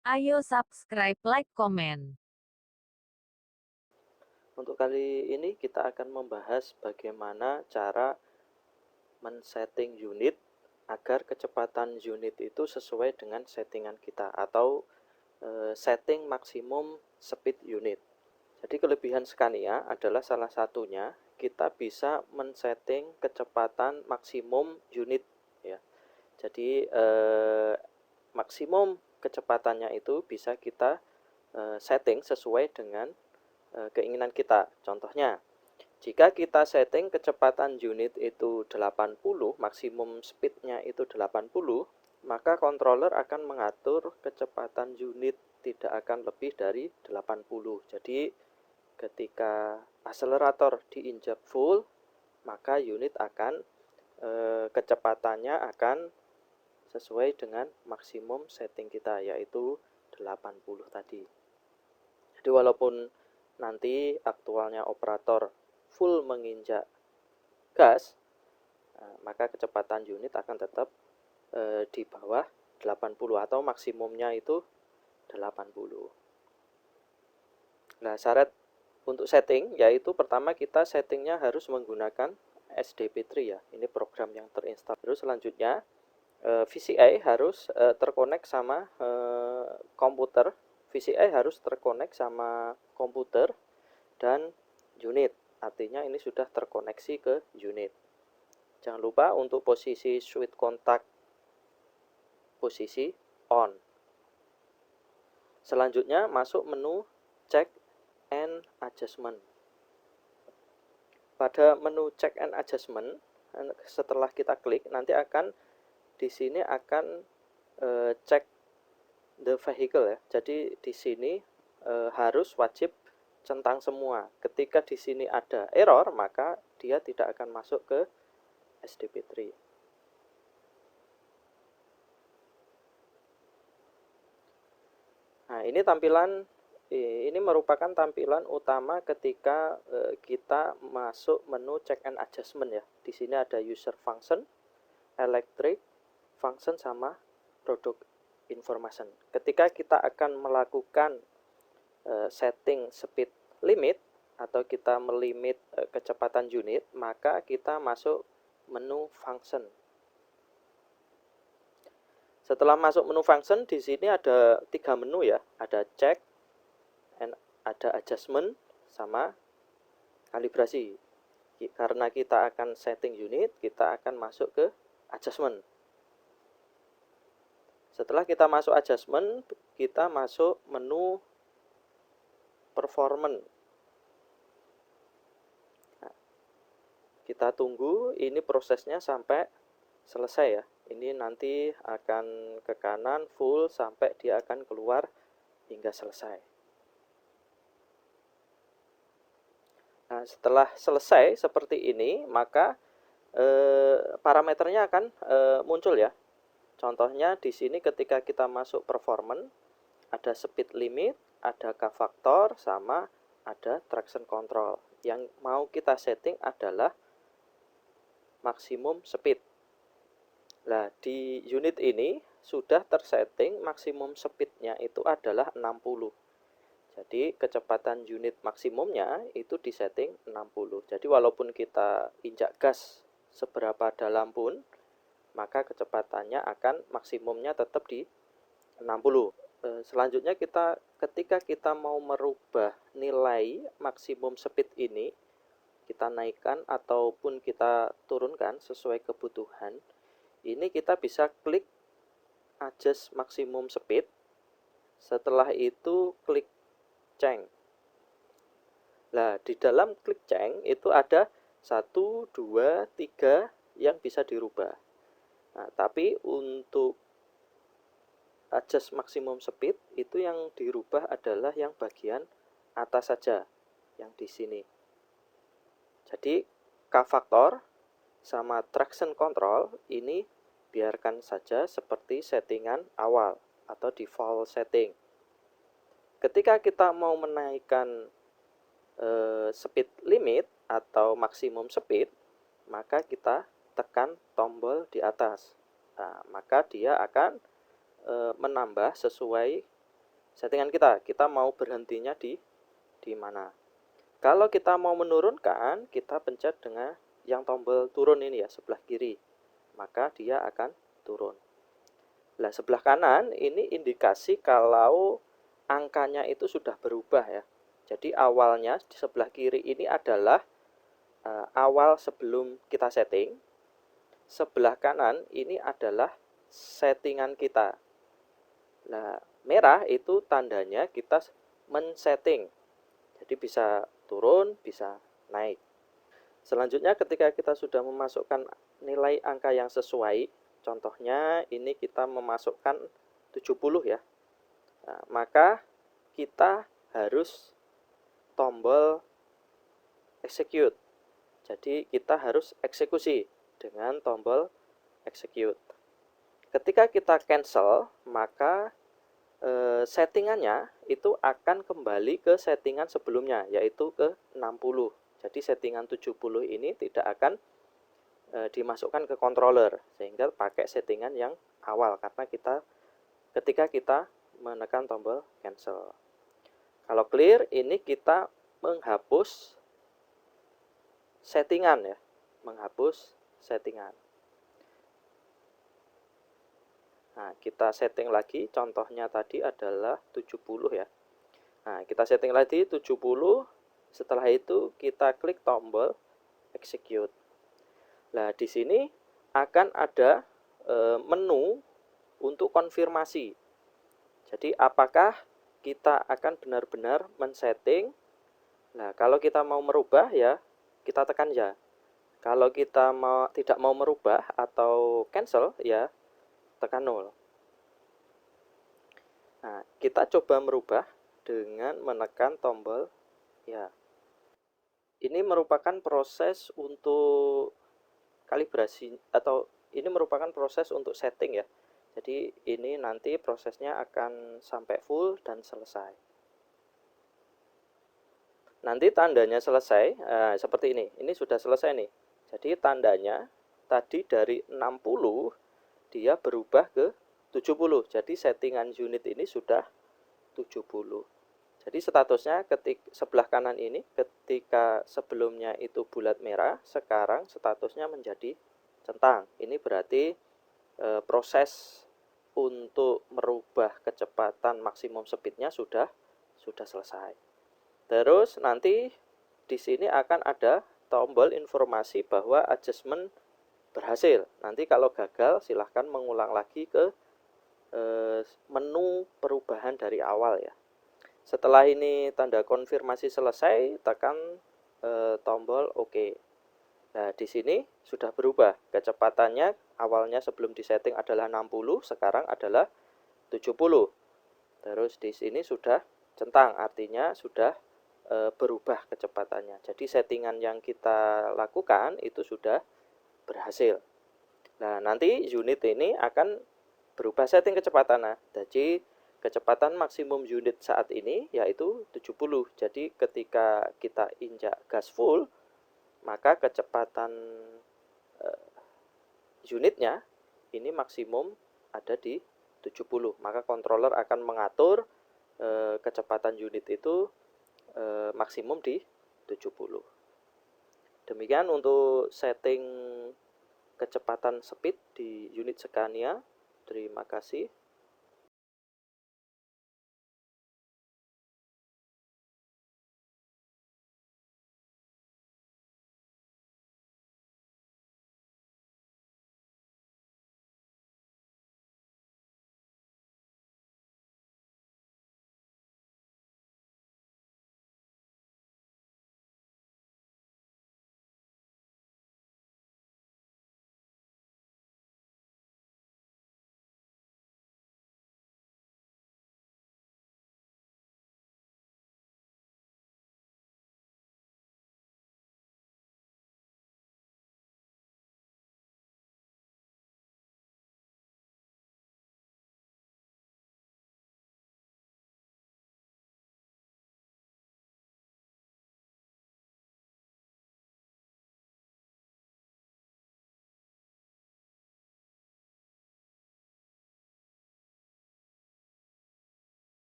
Ayo subscribe, like, komen. Untuk kali ini kita akan membahas bagaimana cara men-setting unit agar kecepatan unit itu sesuai dengan settingan kita atau setting maksimum speed unit. Jadi kelebihan Scania adalah salah satunya kita bisa men-setting kecepatan maksimum unit ya. Jadi maksimum kecepatannya itu bisa kita setting sesuai dengan keinginan kita. Contohnya, jika kita setting kecepatan unit itu 80, maksimum speednya itu 80, maka controller akan mengatur kecepatan unit tidak akan lebih dari 80. Jadi ketika akselerator diinjak full, maka unit akan kecepatannya akan sesuai dengan maksimum setting kita, yaitu 80 tadi. Jadi walaupun nanti aktualnya operator full menginjak gas, maka kecepatan unit akan tetap di bawah 80 atau maksimumnya itu 80. Nah, syarat untuk setting yaitu pertama kita settingnya harus menggunakan SDP3 ya. Ini program yang terinstall. Terus selanjutnya VCI harus terkonek sama komputer. VCI harus terkonek sama komputer dan unit. Artinya ini sudah terkoneksi ke unit. Jangan lupa untuk posisi switch kontak posisi on. Selanjutnya masuk menu check and adjustment. Pada menu check and adjustment, setelah kita klik nanti akan di sini akan cek the vehicle ya. Jadi di sini harus wajib centang semua. Ketika di sini ada error, maka dia tidak akan masuk ke SDP3. Nah, ini merupakan tampilan utama ketika kita masuk menu check and adjustment ya. Di sini ada user function, electric function sama product information. Ketika kita akan melakukan setting speed limit atau kita melimit kecepatan unit, maka kita masuk menu function. Setelah masuk menu function, di sini ada 3 menu ya, ada check, ada adjustment, sama kalibrasi. Karena kita akan setting unit, kita akan masuk ke adjustment. Setelah kita masuk adjustment, kita masuk menu performance. Nah, kita tunggu ini prosesnya sampai selesai ya. Ini nanti akan ke kanan full sampai dia akan keluar hingga selesai. Nah, setelah selesai seperti ini, maka parameternya akan muncul ya. Contohnya di sini ketika kita masuk performance, ada speed limit, ada K-factor, sama ada traction control. Yang mau kita setting adalah maksimum speed. Nah, di unit ini sudah tersetting maksimum speednya itu adalah 60. Jadi kecepatan unit maksimumnya itu disetting 60. Jadi walaupun kita injak gas seberapa dalam pun, maka kecepatannya akan maksimumnya tetap di 60. Selanjutnya ketika kita mau merubah nilai maksimum speed ini, kita naikkan ataupun kita turunkan sesuai kebutuhan. Ini kita bisa klik adjust maksimum speed. Setelah itu klik change. Nah, di dalam klik change itu ada 1, 2, 3 yang bisa dirubah. Nah, tapi untuk adjust maksimum speed itu yang dirubah adalah yang bagian atas saja, yang di sini. Jadi K-factor sama traction control ini biarkan saja seperti settingan awal atau default setting. Ketika kita mau menaikkan speed limit atau maksimum speed, maka kita tekan tombol di atas. Nah, maka dia akan menambah sesuai settingan kita mau berhentinya di mana. Kalau kita mau menurunkan, kita pencet dengan yang tombol turun ini ya, sebelah kiri, maka dia akan turun. Nah, sebelah kanan ini indikasi kalau angkanya itu sudah berubah ya. Jadi awalnya di sebelah kiri ini adalah awal sebelum kita setting. Sebelah kanan ini adalah settingan kita. Nah, merah itu tandanya kita men-setting. Jadi bisa turun, bisa naik. Selanjutnya ketika kita sudah memasukkan nilai angka yang sesuai, contohnya ini kita memasukkan 70 ya. Nah, maka kita harus tombol execute. Jadi kita harus eksekusi dengan tombol execute. Ketika kita cancel, maka settingannya itu akan kembali ke settingan sebelumnya, yaitu ke 60. Jadi settingan 70 ini tidak akan dimasukkan ke controller, sehingga pakai settingan yang awal karena ketika kita menekan tombol cancel. Kalau clear, ini kita menghapus settingan ya, menghapus settingan. Nah, kita setting lagi, contohnya tadi adalah 70 ya. Nah, kita setting lagi 70, setelah itu kita klik tombol execute. Nah, di sini akan ada menu untuk konfirmasi. Jadi, apakah kita akan benar-benar men-setting? Nah, kalau kita mau merubah ya, kita tekan ya. Kalau kita tidak mau merubah atau cancel ya, tekan 0. Nah, kita coba merubah dengan menekan tombol ya. Ini merupakan proses untuk kalibrasi atau ini merupakan proses untuk setting ya. Jadi ini nanti prosesnya akan sampai full dan selesai. Nanti tandanya selesai, seperti ini. Ini sudah selesai nih. Jadi tandanya tadi dari 60 dia berubah ke 70. Jadi settingan unit ini sudah 70. Jadi statusnya sebelah kanan ini ketika sebelumnya itu bulat merah, sekarang statusnya menjadi centang. Ini berarti proses untuk merubah kecepatan maksimum speednya sudah selesai. Terus nanti di sini akan ada tombol informasi bahwa adjustment berhasil. Nanti kalau gagal silahkan mengulang lagi ke menu perubahan dari awal ya. Setelah ini tanda konfirmasi selesai, tekan tombol OK. Nah, di sini sudah berubah. Kecepatannya awalnya sebelum disetting adalah 60, sekarang adalah 70. Terus di sini sudah centang, artinya sudah berubah kecepatannya. Jadi settingan yang kita lakukan itu sudah berhasil. Nah, nanti unit ini akan berubah setting kecepatan. Nah, jadi kecepatan maksimum unit saat ini yaitu 70. Jadi ketika kita injak gas full, maka kecepatan unitnya ini maksimum ada di 70. Maka controller akan mengatur kecepatan unit itu maksimum di 70. Demikian untuk setting kecepatan speed di unit Scania. Terima kasih.